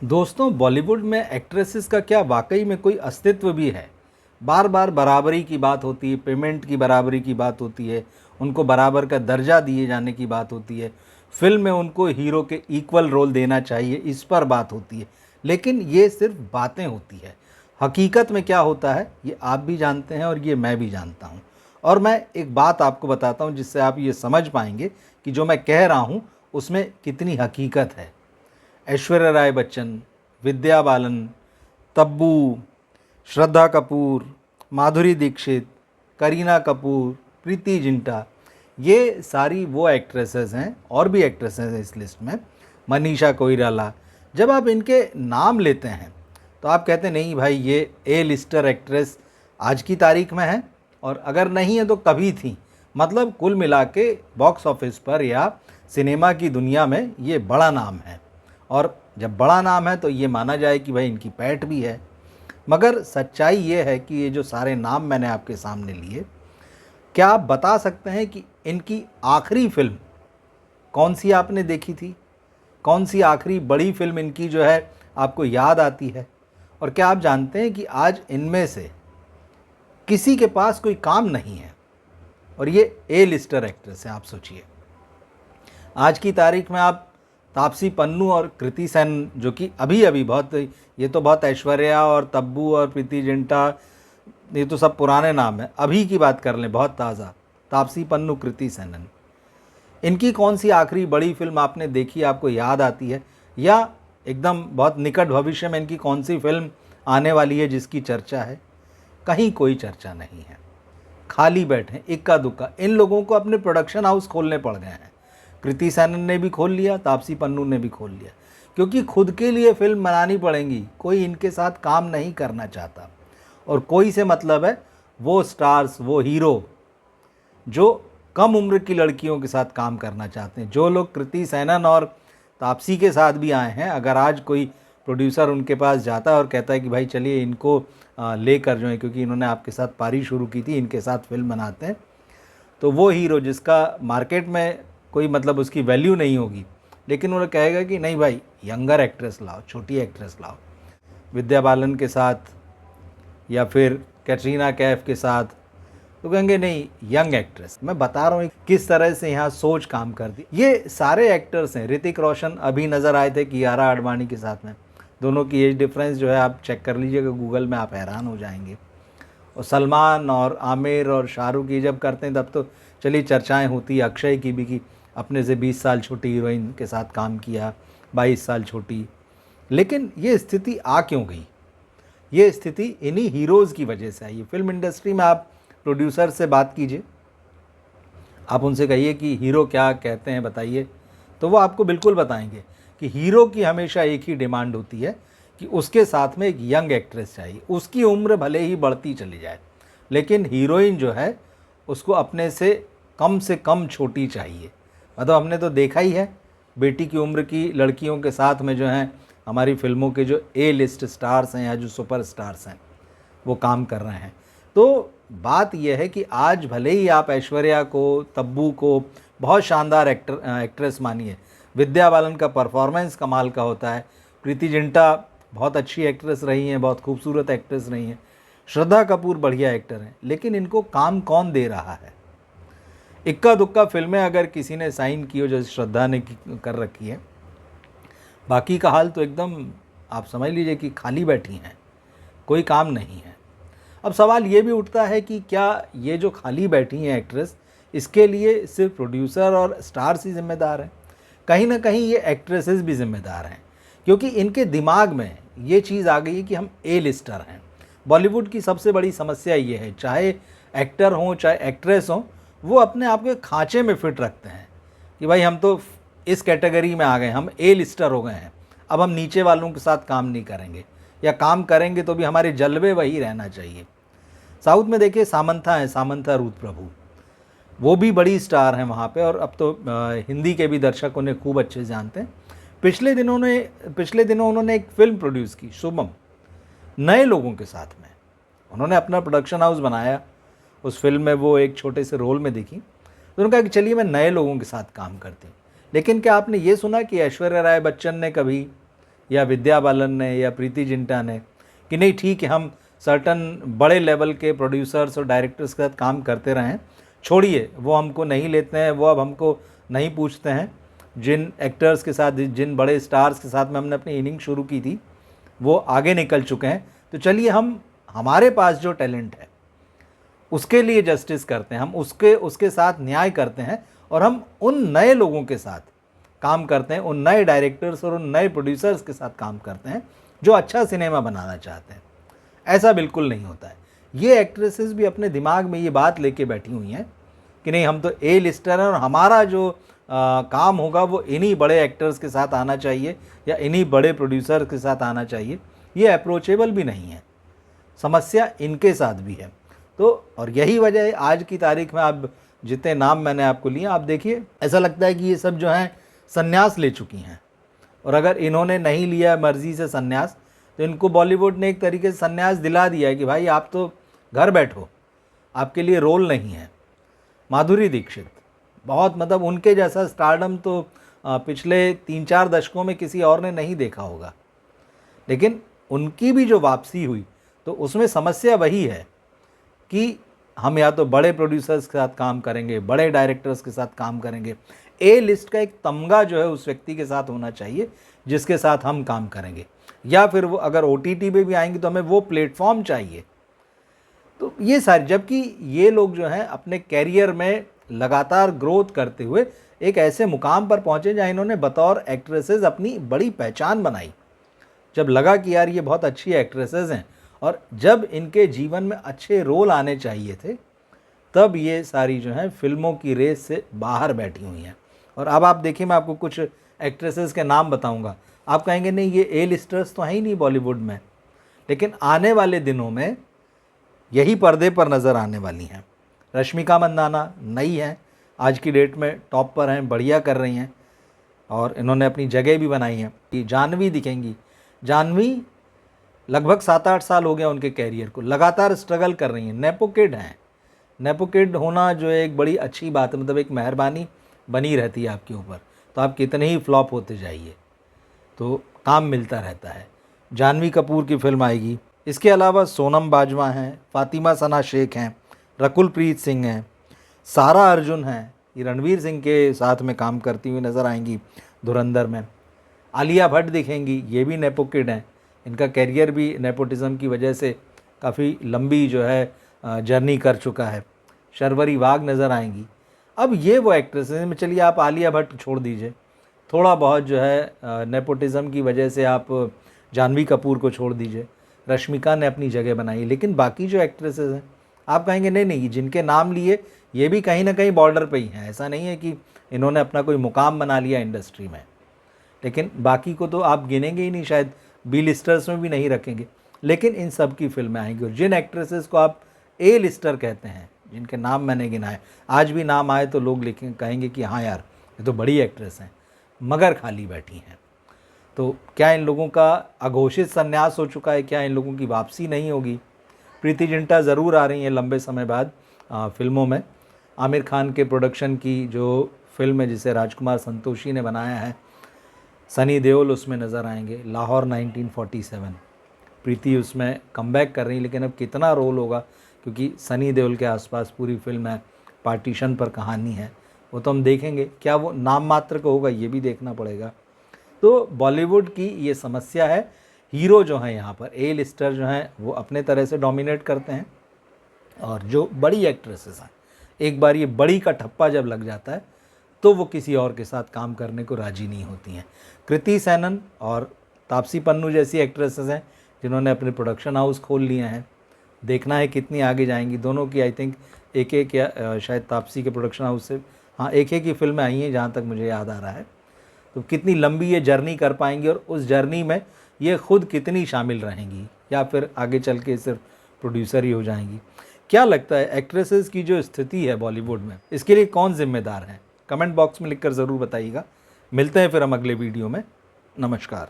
दोस्तों, बॉलीवुड में एक्ट्रेसेस का क्या वाकई में कोई अस्तित्व भी है? बार बार बराबरी की बात होती है, पेमेंट की बराबरी की बात होती है, उनको बराबर का दर्जा दिए जाने की बात होती है, फिल्म में उनको हीरो के इक्वल रोल देना चाहिए, इस पर बात होती है। लेकिन ये सिर्फ बातें होती है। हकीकत में क्या होता है ये आप भी जानते हैं और ये मैं भी जानता हूँ। और मैं एक बात आपको बताता हूँ जिससे आप ये समझ पाएंगे कि जो मैं कह रहा हूँ उसमें कितनी हकीकत है। ऐश्वर्या राय बच्चन, विद्या बालन, तब्बू, श्रद्धा कपूर, माधुरी दीक्षित, करीना कपूर, प्रीति जिंटा, ये सारी वो एक्ट्रेसेस हैं और भी एक्ट्रेसेस हैं इस लिस्ट में, मनीषा कोइराला। जब आप इनके नाम लेते हैं तो आप कहते हैं नहीं भाई ये ए लिस्टर एक्ट्रेस आज की तारीख में है, और अगर नहीं है तो कभी थी। मतलब कुल मिला के बॉक्स ऑफिस पर या सिनेमा की दुनिया में ये बड़ा नाम है, और जब बड़ा नाम है तो ये माना जाए कि भाई इनकी पैठ भी है। मगर सच्चाई ये है कि ये जो सारे नाम मैंने आपके सामने लिए, क्या आप बता सकते हैं कि इनकी आखिरी फिल्म कौन सी आपने देखी थी? कौन सी आखिरी बड़ी फिल्म इनकी जो है आपको याद आती है? और क्या आप जानते हैं कि आज इनमें से किसी के पास कोई काम नहीं है और ये ए लिस्टर एक्ट्रेस है? आप सोचिए, आज की तारीख में आप तापसी पन्नू और कृति सेन, जो कि अभी अभी बहुत, ये तो बहुत ऐश्वर्या और तब्बू और प्रीति जिंटा, ये तो सब पुराने नाम हैं। अभी की बात कर लें, बहुत ताज़ा, तापसी पन्नू, कृति सेनन, इनकी कौन सी आखिरी बड़ी फिल्म आपने देखी, आपको याद आती है? या एकदम बहुत निकट भविष्य में इनकी कौन सी फिल्म आने वाली है जिसकी चर्चा है? कहीं कोई चर्चा नहीं है, खाली बैठे, इक्का दुक्का। इन लोगों को अपने प्रोडक्शन हाउस खोलने पड़ गए हैं। कृति सेनन ने भी खोल लिया, तापसी पन्नू ने भी खोल लिया, क्योंकि खुद के लिए फिल्म बनानी पड़ेंगी। कोई इनके साथ काम नहीं करना चाहता। और कोई से मतलब है वो स्टार्स, वो हीरो जो कम उम्र की लड़कियों के साथ काम करना चाहते हैं। जो लोग कृति सेनन और तापसी के साथ भी आए हैं, अगर आज कोई प्रोड्यूसर उनके पास जाता है और कहता है कि भाई चलिए इनको लेकर जो है, क्योंकि इन्होंने आपके साथ पारी शुरू की थी, इनके साथ फिल्म बनाते हैं, तो वो हीरो जिसका मार्केट में कोई मतलब उसकी वैल्यू नहीं होगी, लेकिन वो कहेगा कि नहीं भाई यंगर एक्ट्रेस लाओ, छोटी एक्ट्रेस लाओ, विद्या बालन के साथ या फिर कैटरीना कैफ के साथ, तो कहेंगे नहीं यंग एक्ट्रेस। मैं बता रहा हूँ किस तरह से यहाँ सोच काम करती। ये सारे एक्टर्स हैं। ऋतिक रोशन अभी नज़र आए थे कियारा आडवाणी के साथ में, दोनों की एज डिफरेंस जो है आप चेक कर लीजिएगा गूगल में, आप हैरान हो जाएंगे। और सलमान और आमिर और शाहरुख की जब करते हैं तब तो चलिए चर्चाएं होती है। अक्षय की भी, कि अपने से 20 साल छोटी हीरोइन के साथ काम किया, 22 साल छोटी। लेकिन ये स्थिति आ क्यों गई? ये स्थिति इन्हीं हीरोज़ की वजह से आई है। फिल्म इंडस्ट्री में आप प्रोड्यूसर से बात कीजिए, आप उनसे कहिए कि हीरो क्या कहते हैं बताइए, तो वो आपको बिल्कुल बताएंगे कि हीरो की हमेशा एक ही डिमांड होती है कि उसके साथ में एक यंग एक्ट्रेस चाहिए। उसकी उम्र भले ही बढ़ती चली जाए, लेकिन हीरोइन जो है उसको अपने से कम छोटी चाहिए। मतलब हमने तो देखा ही है, बेटी की उम्र की लड़कियों के साथ में जो हैं हमारी फिल्मों के जो ए लिस्ट स्टार्स हैं या जो सुपर स्टार्स हैं वो काम कर रहे हैं। तो बात यह है कि आज भले ही आप ऐश्वर्या को, तब्बू को बहुत शानदार एक्ट्रेस मानिए, विद्या बालन का परफॉर्मेंस कमाल का होता है, प्रीति जिंटा बहुत अच्छी एक्ट्रेस रही हैं, बहुत खूबसूरत एक्ट्रेस रही हैं, श्रद्धा कपूर बढ़िया एक्टर हैं, लेकिन इनको काम कौन दे रहा है? इक्का दुक्का फिल्में अगर किसी ने साइन की हो, जैसे श्रद्धा ने कर रखी है, बाकी का हाल तो एकदम आप समझ लीजिए कि खाली बैठी हैं, कोई काम नहीं है। अब सवाल ये भी उठता है कि क्या ये जो खाली बैठी हैं एक्ट्रेस, इसके लिए सिर्फ प्रोड्यूसर और स्टार्स ही जिम्मेदार हैं? कहीं ना कहीं ये एक्ट्रेसेस भी जिम्मेदार हैं, क्योंकि इनके दिमाग में ये चीज़ आ गई है कि हम ए लिस्टर हैं। बॉलीवुड की सबसे बड़ी समस्या ये है, चाहे एक्टर हों चाहे एक्ट्रेस हों, वो अपने आप के खांचे में फिट रखते हैं कि भाई हम तो इस कैटेगरी में आ गए, हम ए लिस्टर हो गए हैं, अब हम नीचे वालों के साथ काम नहीं करेंगे, या काम करेंगे तो भी हमारे जलवे वही रहना चाहिए। साउथ में देखिए सामंथा है, सामंथा रूथ प्रभु, वो भी बड़ी स्टार हैं वहाँ पे, और अब तो हिंदी के भी दर्शक उन्हें खूब अच्छे से जानते हैं। पिछले दिनों उन्होंने एक फिल्म प्रोड्यूस की, शुभम, नए लोगों के साथ में। उन्होंने अपना प्रोडक्शन हाउस बनाया, उस फिल्म में वो एक छोटे से रोल में दिखी, तो उन्होंने कहा कि चलिए मैं नए लोगों के साथ काम करती हूँ। लेकिन क्या आपने ये सुना कि ऐश्वर्या राय बच्चन ने कभी या विद्या बालन ने या प्रीति जिंटा ने कि नहीं ठीक है, हम सर्टन बड़े लेवल के प्रोड्यूसर्स और डायरेक्टर्स के साथ काम करते रहें, छोड़िए वो हमको नहीं लेते हैं, वो अब हमको नहीं पूछते हैं। जिन एक्टर्स के साथ, जिन बड़े स्टार्स के साथ में हमने अपनी इनिंग शुरू की थी वो आगे निकल चुके हैं, तो चलिए हम हमारे पास जो टैलेंट है उसके लिए जस्टिस करते हैं, हम उसके साथ न्याय करते हैं और हम उन नए लोगों के साथ काम करते हैं, उन नए डायरेक्टर्स और उन नए प्रोड्यूसर्स के साथ काम करते हैं जो अच्छा सिनेमा बनाना चाहते हैं। ऐसा बिल्कुल नहीं होता है। ये एक्ट्रेसेस भी अपने दिमाग में ये बात लेके बैठी हुई हैं कि नहीं हम तो ए लिस्टर हैं और हमारा जो काम होगा वो इन्हीं बड़े एक्टर्स के साथ आना चाहिए या इन्हीं बड़े प्रोड्यूसर के साथ आना चाहिए। ये अप्रोचेबल भी नहीं है, समस्या इनके साथ भी है। तो और यही वजह है आज की तारीख में आप जितने नाम मैंने आपको लिए, आप देखिए ऐसा लगता है कि ये सब जो हैं संन्यास ले चुकी हैं, और अगर इन्होंने नहीं लिया मर्जी से संन्यास तो इनको बॉलीवुड ने एक तरीके से संन्यास दिला दिया है कि भाई आप तो घर बैठो, आपके लिए रोल नहीं है। माधुरी दीक्षित बहुत, मतलब उनके जैसा स्टारडम तो पिछले 3-4 दशकों में किसी और ने नहीं देखा होगा, लेकिन उनकी भी जो वापसी हुई तो उसमें समस्या वही है कि हम या तो बड़े प्रोड्यूसर्स के साथ काम करेंगे, बड़े डायरेक्टर्स के साथ काम करेंगे। ए लिस्ट का एक तमगा जो है उस व्यक्ति के साथ होना चाहिए जिसके साथ हम काम करेंगे, या फिर वो अगर OTT पे भी आएंगे तो हमें वो प्लेटफॉर्म चाहिए। तो ये सारी, जबकि ये लोग जो हैं अपने कैरियर में लगातार ग्रोथ करते हुए एक ऐसे मुकाम पर पहुँचे जहाँ इन्होंने बतौर एक्ट्रेसेस अपनी बड़ी पहचान बनाई। जब लगा कि यार ये बहुत अच्छी एक्ट्रेसेस हैं और जब इनके जीवन में अच्छे रोल आने चाहिए थे, तब ये सारी जो हैं फिल्मों की रेस से बाहर बैठी हुई हैं। और अब आप देखिए, मैं आपको कुछ एक्ट्रेसेस के नाम बताऊंगा, आप कहेंगे नहीं ये ए लिस्टर्स तो हैं ही नहीं बॉलीवुड में, लेकिन आने वाले दिनों में यही पर्दे पर नज़र आने वाली हैं। रश्मिका मंदाना नई हैं, आज की डेट में टॉप पर हैं, बढ़िया कर रही हैं और इन्होंने अपनी जगह भी बनाई है। कि जानवी दिखेंगी, जानवी लगभग 7-8 साल हो गया उनके कैरियर को, लगातार स्ट्रगल कर रही हैं। नेपो किड हैं, नेपो किड होना जो है एक बड़ी अच्छी बात है, मतलब एक मेहरबानी बनी रहती है आपके ऊपर, तो आप कितने ही फ्लॉप होते जाइए तो काम मिलता रहता है। जानवी कपूर की फिल्म आएगी। इसके अलावा सोनम बाजवा हैं, फातिमा सना शेख हैं, रकुल प्रीत सिंह हैं, सारा अर्जुन हैं, ये रणवीर सिंह के साथ में काम करती हुई नज़र आएंगी धुरंधर में। आलिया भट्ट दिखेंगी, ये भी नेपो किड हैं, इनका कैरियर भी नेपोटिज़म की वजह से काफ़ी लंबी जो है जर्नी कर चुका है। शर्वरी वाघ नज़र आएंगी। अब ये वो एक्ट्रेसेस में, चलिए आप आलिया भट्ट छोड़ दीजिए, थोड़ा बहुत जो है नेपोटिज़म की वजह से आप जानवी कपूर को छोड़ दीजिए, रश्मिका ने अपनी जगह बनाई, लेकिन बाकी जो एक्ट्रेसेस हैं आप कहेंगे नहीं नहीं जिनके नाम लिए ये भी कहीं ना कहीं बॉर्डर पे ही हैं। ऐसा नहीं है कि इन्होंने अपना कोई मुकाम बना लिया इंडस्ट्री में, लेकिन बाकी को तो आप गिनेंगे ही नहीं, शायद बी लिस्टर्स में भी नहीं रखेंगे, लेकिन इन सब की फिल्में आएंगी। और जिन एक्ट्रेसेस को आप ए लिस्टर कहते हैं, जिनके नाम मैंने गिनाए, आज भी नाम आए तो लोग लिखें, कहेंगे कि हाँ यार ये तो बड़ी एक्ट्रेस हैं, मगर खाली बैठी हैं। तो क्या इन लोगों का अघोषित संन्यास हो चुका है? क्या इन लोगों की वापसी नहीं होगी? प्रीति जिंटा ज़रूर आ रही हैं लंबे समय बाद फिल्मों में। आमिर खान के प्रोडक्शन की जो फिल्म है जिसे राजकुमार संतोषी ने बनाया है, सनी देओल उसमें नज़र आएंगे। लाहौर 1947, प्रीति उसमें कमबैक कर रही, लेकिन अब कितना रोल होगा, क्योंकि सनी देओल के आसपास पूरी फिल्म है, पार्टीशन पर कहानी है, वो तो हम देखेंगे। क्या वो नाम मात्र का होगा, ये भी देखना पड़ेगा। तो बॉलीवुड की ये समस्या है, हीरो जो हैं यहाँ पर ए लिस्टर जो हैं वो अपने तरह से डोमिनेट करते हैं, और जो बड़ी एक्ट्रेसेस हैं एक बार ये बड़ी का ठप्पा जब लग जाता है तो वो किसी और के साथ काम करने को राजी नहीं होती हैं। कृति सैनन और तापसी पन्नू जैसी एक्ट्रेसेस हैं जिन्होंने अपने प्रोडक्शन हाउस खोल लिए हैं, देखना है कितनी आगे जाएंगी। दोनों की आई थिंक एक या शायद तापसी के प्रोडक्शन हाउस से हाँ एक ही फिल्में आई हैं जहाँ तक मुझे याद आ रहा है। तो कितनी लंबी ये जर्नी कर पाएंगी और उस जर्नी में ये खुद कितनी शामिल रहेंगी, या फिर आगे चल के सिर्फ प्रोड्यूसर ही हो जाएंगी। क्या लगता है एक्ट्रेसेस की जो स्थिति है बॉलीवुड में, इसके लिए कौन जिम्मेदार है? कमेंट बॉक्स में लिखकर ज़रूर बताइएगा। मिलते हैं फिर हम अगले वीडियो में। नमस्कार।